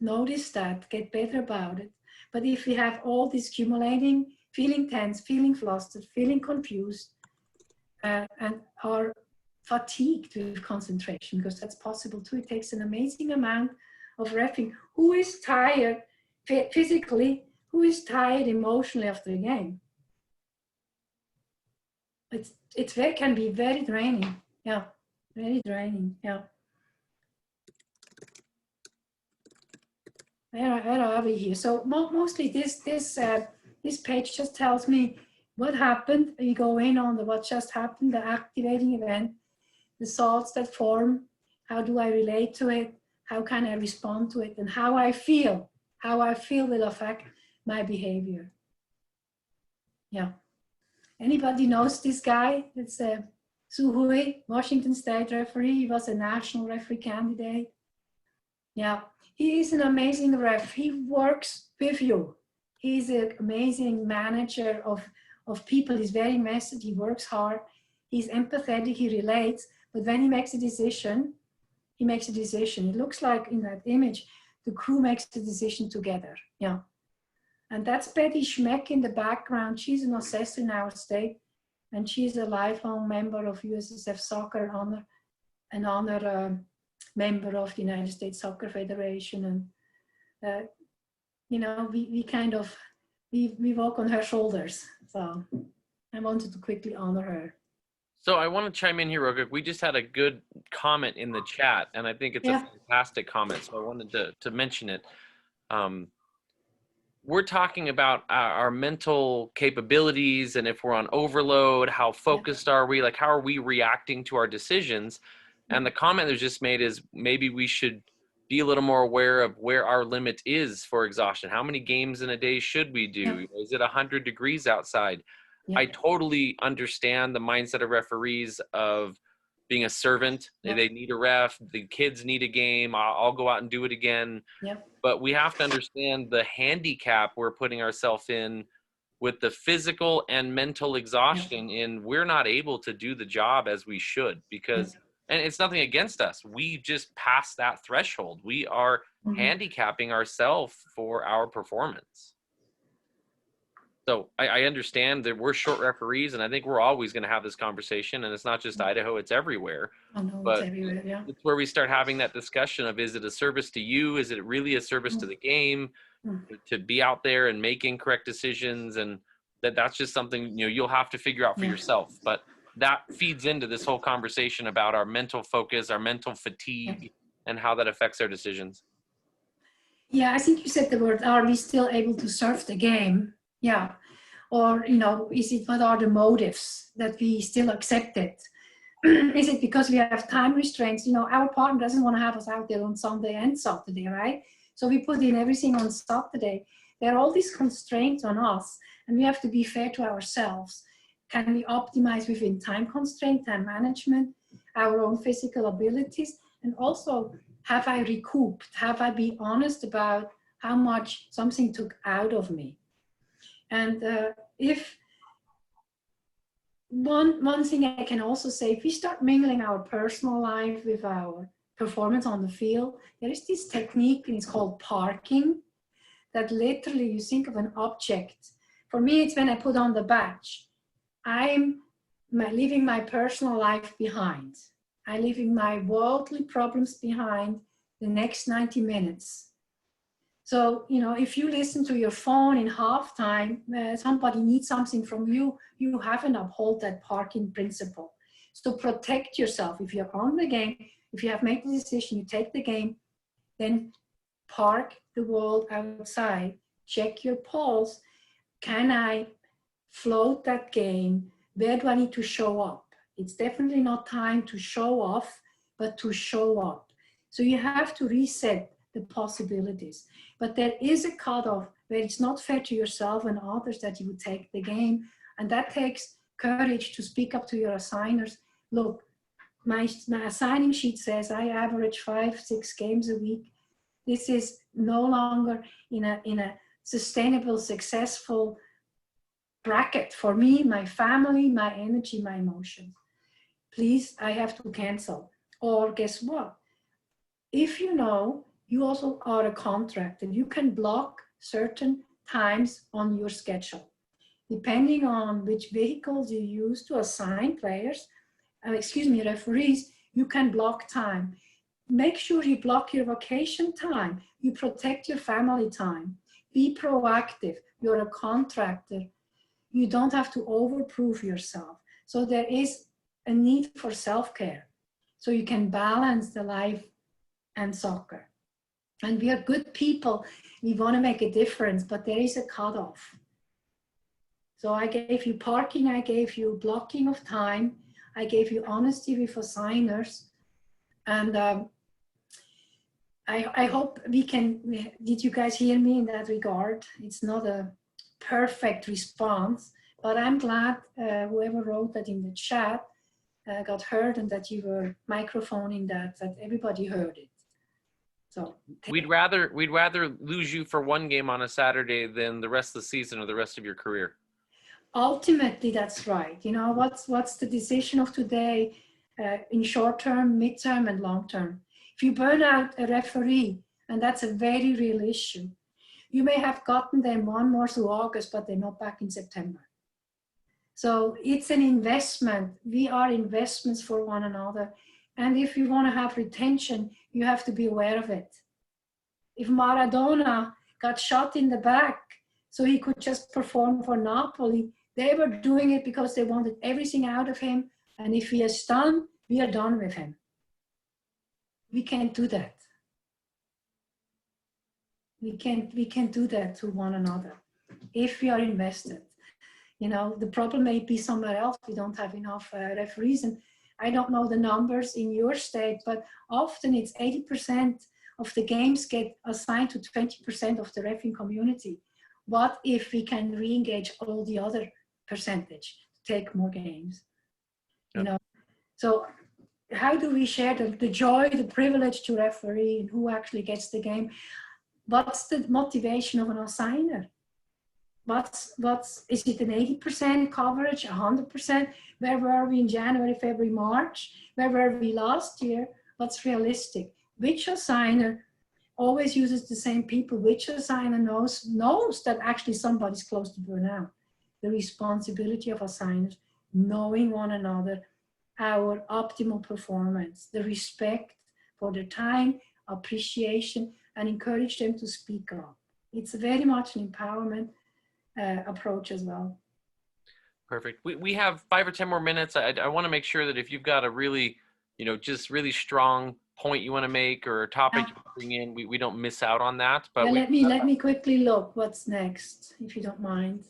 notice that, get better about it. But if we have all this accumulating, feeling tense, feeling flustered, feeling confused, and are fatigued with concentration, because that's possible too. It takes an amazing amount of reffing. Who is tired physically? Who is tired emotionally after the game? Can be very draining. Yeah, very draining. Yeah. Where are we here? So mostly this page just tells me what happened. You go in on what just happened, the activating event, the thoughts that form. How do I relate to it? How can I respond to it? And how I feel will affect my behavior. Yeah. Anybody knows this guy? It's Su Hui, Washington State referee. He was a national referee candidate. Yeah, he is an amazing ref. He works with you. He's an amazing manager of people. He's very invested. He works hard. He's empathetic. He relates. But when he makes a decision, he makes a decision. It looks like in that image, the crew makes the decision together. Yeah. And that's Betty Schmeck in the background. She's an assessor in our state, and she's a lifelong member of USSF Soccer, an honor member of the United States Soccer Federation. And, we walk on her shoulders. So I wanted to quickly honor her. So I want to chime in here real quick. We just had a good comment in the chat, and I think it's a fantastic comment. So I wanted to mention it. We're talking about our mental capabilities, and if we're on overload, how focused are we? Like, how are we reacting to our decisions? And the comment that was just made is maybe we should be a little more aware of where our limit is for exhaustion. How many games in a day should we do? Is it 100 degrees outside? I totally understand the mindset of referees of being a servant. They need a ref. The kids need a game. I'll go out and do it again. But we have to understand the handicap we're putting ourselves in with the physical and mental exhaustion in we're not able to do the job as we should, because, and it's nothing against us. We just passed that threshold. We are handicapping ourselves for our performance. So I understand that we're short referees, and I think we're always going to have this conversation, and it's not just Idaho, it's everywhere. It's everywhere, yeah. It's where we start having that discussion of, is it a service to you? Is it really a service to the game? To be out there and making correct decisions, and that's just something, you'll have to figure out for yourself. But that feeds into this whole conversation about our mental focus, our mental fatigue, and how that affects our decisions. Yeah, I think you said the word, are we still able to serve the game? Yeah. Or, what are the motives that we still accept it? Is it because we have time restraints? Our partner doesn't want to have us out there on Sunday and Saturday, right? So we put in everything on Saturday. There are all these constraints on us, and we have to be fair to ourselves. Can we optimize within time constraint, time management, our own physical abilities? And also, have I recouped? Have I been honest about how much something took out of me? And if one thing I can also say, if we start mingling our personal life with our performance on the field, there is this technique, and it's called parking, that literally you think of an object. For me, it's when I put on the badge. I'm leaving my personal life behind. I'm leaving my worldly problems behind the next 90 minutes. So, if you listen to your phone in halftime, somebody needs something from you, you haven't upheld that parking principle. So protect yourself. If you're on the game, if you have made the decision, you take the game, then park the world outside, check your pulse. Can I float that game? Where do I need to show up? It's definitely not time to show off, but to show up. So you have to reset the possibilities. But there is a cutoff where it's not fair to yourself and others that you would take the game. And that takes courage to speak up to your assigners. Look, my assigning sheet says I average 5-6 games a week. This is no longer in a sustainable, successful bracket for me, my family, my energy, my emotions. Please, I have to cancel. Or guess what? If you know, you also are a contractor, you can block certain times on your schedule. Depending on which vehicles you use to assign players, referees, you can block time. Make sure you block your vacation time. You protect your family time. Be proactive. You're a contractor. You don't have to overprove yourself. So there is a need for self-care. So you can balance the life and soccer. And we are good people. We want to make a difference, but there is a cutoff. So I gave you parking. I gave you blocking of time. I gave you honesty with assigners. And I hope we can, did you guys hear me in that regard? It's not a perfect response, but I'm glad whoever wrote that in the chat got heard and that you were microphoning that everybody heard it. So we'd rather lose you for one game on a Saturday than the rest of the season or the rest of your career. Ultimately, that's right. You know, what's the decision of today in short term, mid-term, and long term? If you burn out a referee, and that's a very real issue, you may have gotten them one more through August, but they're not back in September. So it's an investment. We are investments for one another. And if you want to have retention, you have to be aware of it. If Maradona got shot in the back so he could just perform for Napoli, they were doing it because they wanted everything out of him. And if he is done, we are done with him. We can't do that. We can't do that to one another if we are invested. You know, the problem may be somewhere else. We don't have enough referees. And I don't know the numbers in your state, but often it's 80% of the games get assigned to 20% of the refereeing community. What if we can re-engage all the other percentage to take more games? You know, so how do we share the joy, the privilege to referee and who actually gets the game? What's the motivation of an assigner? Is it an 80% coverage, 100%? Where were we in January, February, March? Where were we last year? What's realistic? Which assigner always uses the same people? Which assigner knows that actually somebody's close to burnout? The responsibility of assigners, knowing one another, our optimal performance, the respect for their time, appreciation, and encourage them to speak up. It's very much an empowerment approach as well. Perfect. We have 5 or 10 more minutes. I want to make sure that if you've got a really, just really strong point you want to make or a topic you want to bring in, we don't miss out on that. But let me quickly look what's next, if you don't mind.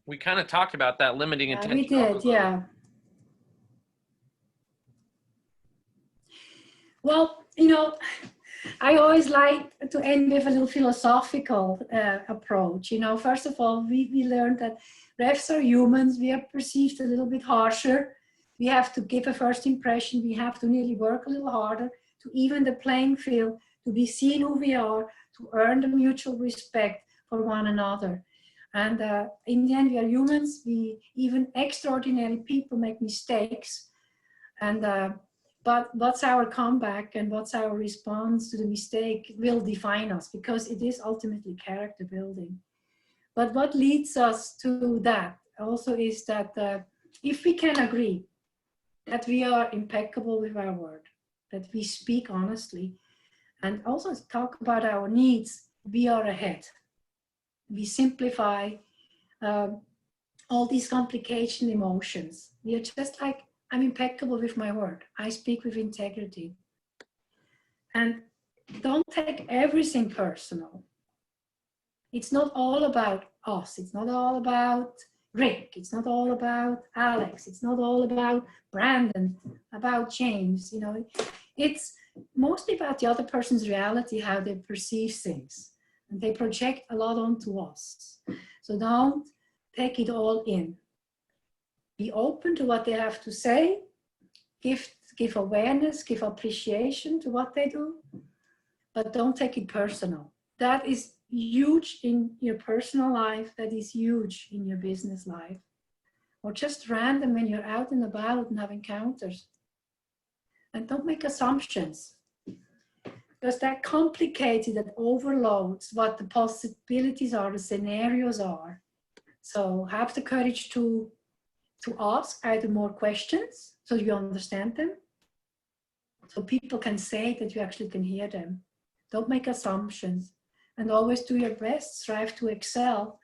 We kind of talked about that limiting attention. We did, yeah. Well, I always like to end with a little philosophical approach. First of all, we learned that refs are humans. We are perceived a little bit harsher. We have to give a first impression. We have to nearly work a little harder to even the playing field, to be seen who we are, to earn the mutual respect for one another. And in the end, we are humans. Even extraordinary people make mistakes. And but what's our comeback and what's our response to the mistake will define us, because it is ultimately character building. But what leads us to that also is that if we can agree that we are impeccable with our word, that we speak honestly, and also talk about our needs, we are ahead. We simplify all these complication emotions. We are just like, I'm impeccable with my word. I speak with integrity. And don't take everything personal. It's not all about us. It's not all about Rick. It's not all about Alex. It's not all about Brandon, about James. You know, it's mostly about the other person's reality, how they perceive things. And they project a lot onto us. So don't take it all in. Be open to what they have to say. Give awareness, give appreciation to what they do. But don't take it personal. That is huge in your personal life. That is huge in your business life. Or just random when you're out and about and have encounters. And don't make assumptions. Because that complicates it, that overloads what the possibilities are, the scenarios are. So have the courage to ask either more questions so you understand them. So people can say that you actually can hear them. Don't make assumptions. And always do your best, strive to excel.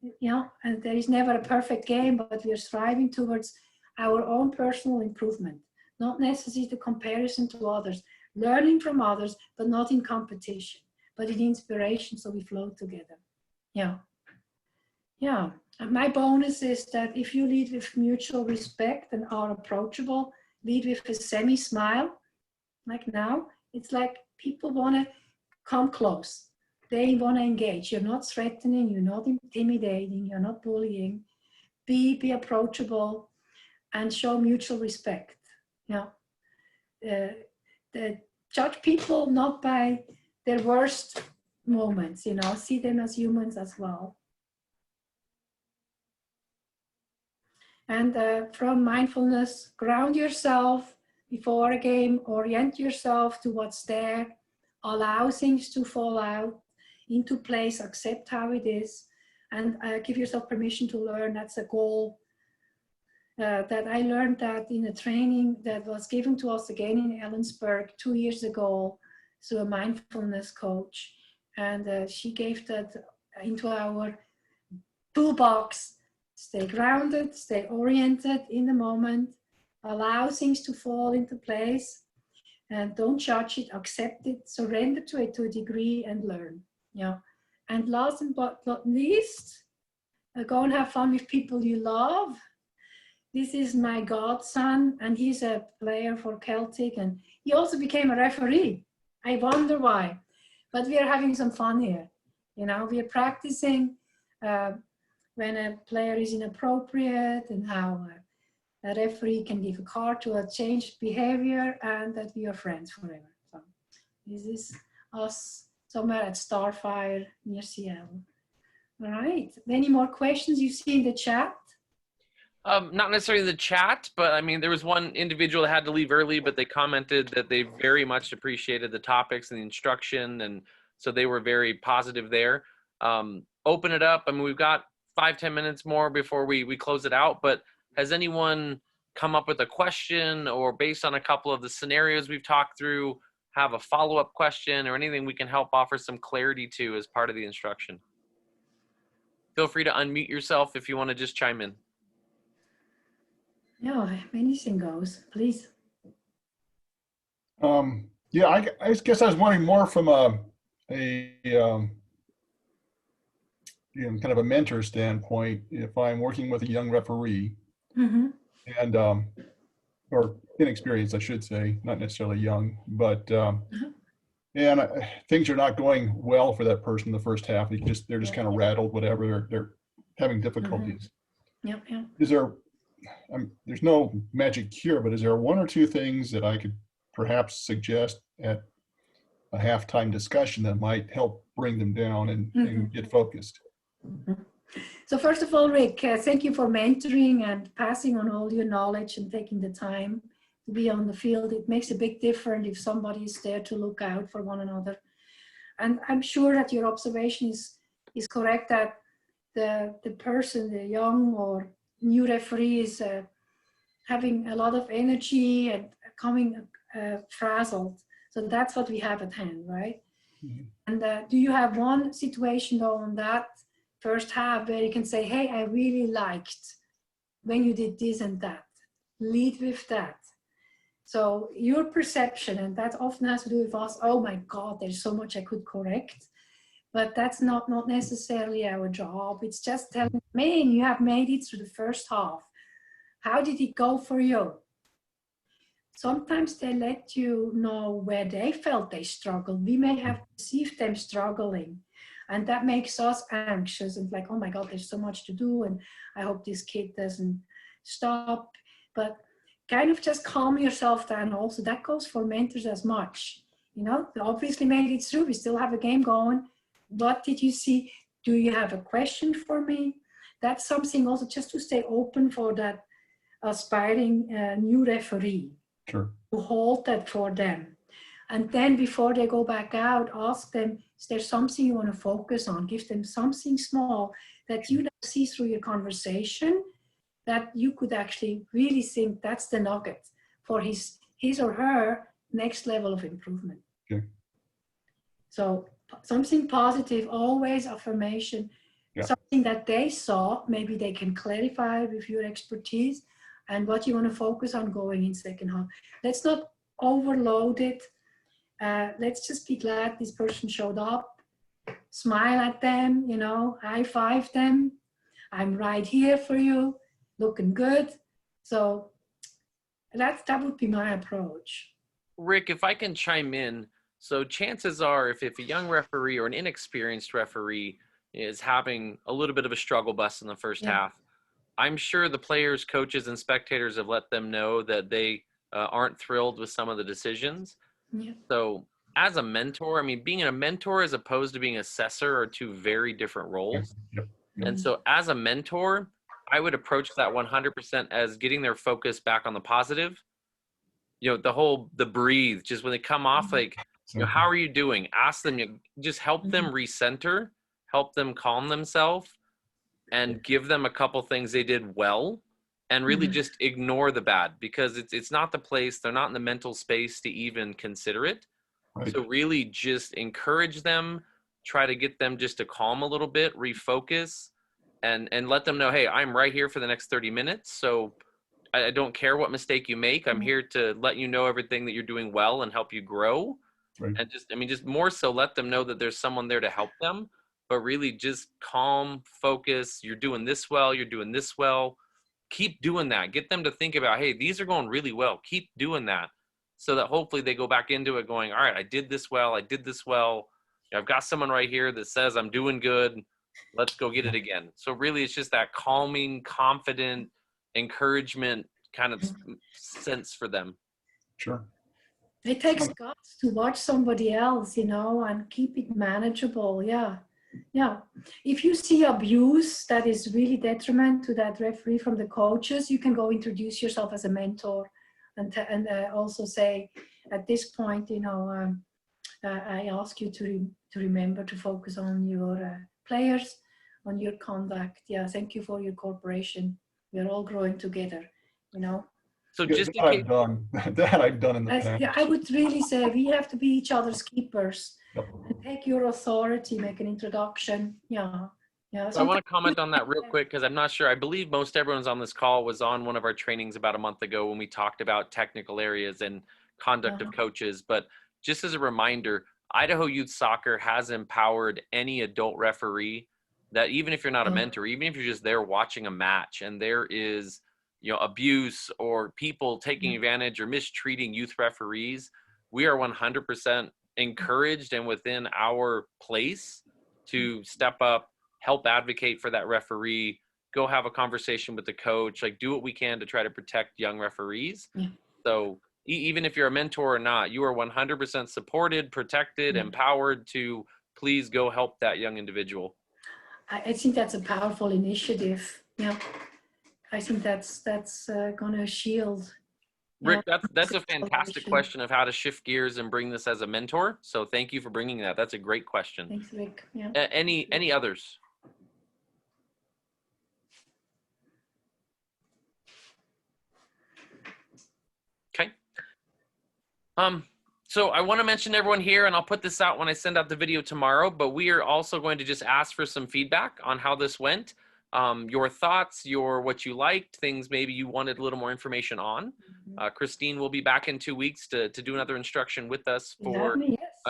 You know, and there is never a perfect game, but we are striving towards our own personal improvement. Not necessarily the comparison to others. Learning from others, but not in competition, but in inspiration, so we flow together. Yeah. Yeah. And my bonus is that if you lead with mutual respect and are approachable, lead with a semi-smile, like now, it's like people want to come close. They want to engage. You're not threatening, you're not intimidating, you're not bullying. Be approachable and show mutual respect. Yeah. Judge people not by their worst moments, you know, see them as humans as well. And from mindfulness, ground yourself before a game, orient yourself to what's there, allow things to fall out into place, accept how it is, and give yourself permission to learn. That's a goal. That I learned that in a training that was given to us again in Ellensburg 2 years ago through a mindfulness coach. And she gave that into our toolbox. Stay grounded, stay oriented in the moment, allow things to fall into place, and don't judge it, accept it, surrender to it to a degree, and learn. Yeah. And last but not least, go and have fun with people you love. This is my godson, and he's a player for Celtic, and he also became a referee. I wonder why, but we are having some fun here. You know, we are practicing when a player is inappropriate and how a referee can give a card to a changed behavior, and that we are friends forever. So this is us somewhere at Starfire near Seattle. All right, any more questions you see in the chat? Not necessarily the chat, but I mean, there was one individual that had to leave early, but they commented that they very much appreciated the topics and the instruction, and so they were very positive there. Open it up. I mean, we've got 5-10 minutes more before we close it out, but has anyone come up with a question, or based on a couple of the scenarios we've talked through, have a follow-up question or anything we can help offer some clarity to as part of the instruction? Feel free to unmute yourself if you want to just chime in. Yeah, anything goes, please. Yeah, I guess I was wondering more from a you know, kind of a mentor standpoint. If I'm working with a young referee, Mm-hmm. and or inexperienced, I should say, not necessarily young, but and things are not going well for that person in the first half. They're just kind of rattled, whatever. They're having difficulties. Yep, yep. Is there? There's no magic cure, but is there one or two things that I could perhaps suggest at a halftime discussion that might help bring them down and get focused? So first of all, Rick, thank you for mentoring and passing on all your knowledge and taking the time to be on the field. It makes a big difference if somebody is there to look out for one another. And I'm sure that your observation is correct, that the person, the young or new referee, is having a lot of energy and coming frazzled. So that's what we have at hand, right? Mhm. And do you have one situation though on that first half where you can say, hey, I really liked when you did this and that. Lead with that. So your perception, and that often has to do with us, oh my God, there's so much I could correct. But that's not necessarily our job. It's just telling, man, you have made it through the first half. How did it go for you? Sometimes they let you know where they felt they struggled. We may have perceived them struggling, and that makes us anxious and like, oh my God, there's so much to do, and I hope this kid doesn't stop. But kind of just calm yourself down. Also, that goes for mentors as much. You know, they obviously made it through. We still have a game going. What did you see? Do you have a question for me? That's something also just to stay open for that aspiring new referee. Sure. To hold that for them. And then before they go back out, ask them, is there something you want to focus on? Give them something small that you see through your conversation that you could actually really think that's the nugget for his or her next level of improvement. Okay. So something positive, always affirmation, Yeah. something that they saw, maybe they can clarify with your expertise and what you want to focus on going in second half. Let's not overload it. Let's just be glad this person showed up, smile at them, you know, high five them. I'm right here for you, looking good. So that would be my approach. Rick, if I can chime in, so chances are if a young referee or an inexperienced referee is having a little bit of a struggle bus in the first half, I'm sure the players, coaches, and spectators have let them know that they aren't thrilled with some of the decisions. Yeah. So as a mentor, I mean, being a mentor as opposed to being an assessor are two very different roles. Yep. And so as a mentor, I would approach that 100% as getting their focus back on the positive. You know, the breathe, just when they come off, like, you know, how are you doing? Ask them, just help them recenter, help them calm themselves, and give them a couple things they did well, and really just ignore the bad, because it's not the place, they're not in the mental space to even consider it. Right. So really just encourage them, try to get them just to calm a little bit, refocus, and let them know, hey, I'm right here for the next 30 minutes. So I don't care what mistake you make. I'm here to let you know everything that you're doing well and help you grow. Right. And just more so let them know that there's someone there to help them, but really just calm, focus. You're doing this well. You're doing this well. Keep doing that. Get them to think about, hey, these are going really well. Keep doing that, so that hopefully they go back into it going, all right, I did this well. I did this well. I've got someone right here that says I'm doing good. Let's go get it again. So really it's just that calming, confident encouragement kind of sense for them. Sure. It takes guts to watch somebody else, you know, and keep it manageable. Yeah. Yeah. If you see abuse that is really detriment to that referee from the coaches, you can go introduce yourself as a mentor and also say, at this point, you know, I ask you to remember to focus on your players, on your conduct. Yeah. Thank you for your cooperation. We're all growing together, you know. So Yeah, just that I've done. That I've done in the past. Yeah, I would really say we have to be each other's keepers. Yep. And take your authority, make an introduction. Yeah. Yeah. So I want to comment on that real quick, because I'm not sure. I believe most everyone's on this call was on one of our trainings about a month ago when we talked about technical areas and conduct of coaches. But just as a reminder, Idaho Youth Soccer has empowered any adult referee that, even if you're not a mentor, even if you're just there watching a match and there is, you know, abuse or people taking advantage or mistreating youth referees, we are 100% encouraged and within our place to step up, help advocate for that referee, go have a conversation with the coach, like do what we can to try to protect young referees. So even if you're a mentor or not, you are 100% supported, protected, empowered to please go help that young individual. I think that's a powerful initiative. Yeah. I think that's going to shield. Rick, that's a fantastic question of how to shift gears and bring this as a mentor. So thank you for bringing that. That's a great question. Thanks, Rick. Yeah. Any others? Okay. So I want to mention everyone here, and I'll put this out when I send out the video tomorrow, but we are also going to just ask for some feedback on how this went. Your thoughts, what you liked, things maybe you wanted a little more information on. Christine will be back in 2 weeks to do another instruction with us for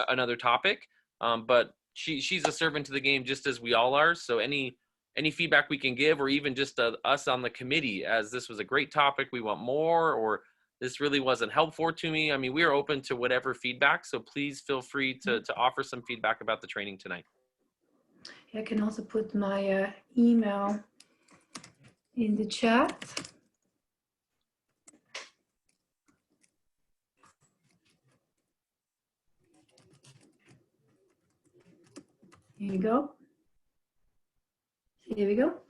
another topic. But she's a servant to the game just as we all are. So any feedback we can give, or even just us on the committee, as this was a great topic, we want more, or this really wasn't helpful to me. I mean, we are open to whatever feedback. So please feel free to offer some feedback about the training tonight. I can also put my email in the chat. Here you go. Here we go.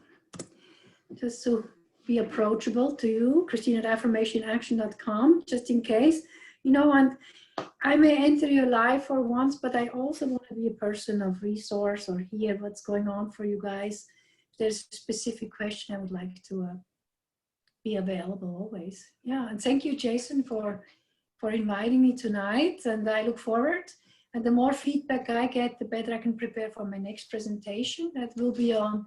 Just to be approachable to you, Christine@affirmationaction.com, just in case. You know, and I may enter your life for once, but I also want to be a person of resource or hear what's going on for you guys. If there's a specific question, I would like to be available always. Yeah, and thank you, Jason, for inviting me tonight, and I look forward. And the more feedback I get, the better I can prepare for my next presentation. That will be on,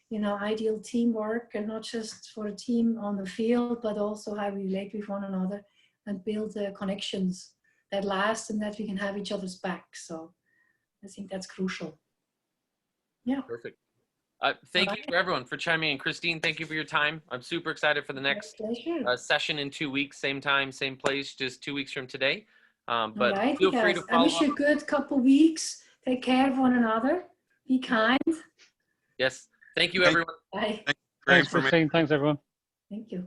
you know, ideal teamwork, and not just for a team on the field, but also how we relate with one another and build connections that last and that we can have each other's back. So I think that's crucial. Yeah. Perfect. Thank you for everyone for chiming in. Christine, thank you for your time. I'm super excited for the next session in 2 weeks, same time, same place, just 2 weeks from today. But feel free to follow up. I wish you a good couple weeks. Take care of one another. Be kind. Yes. Thank you, everyone. Bye. Thanks, Christine. Thanks, everyone. Thank you.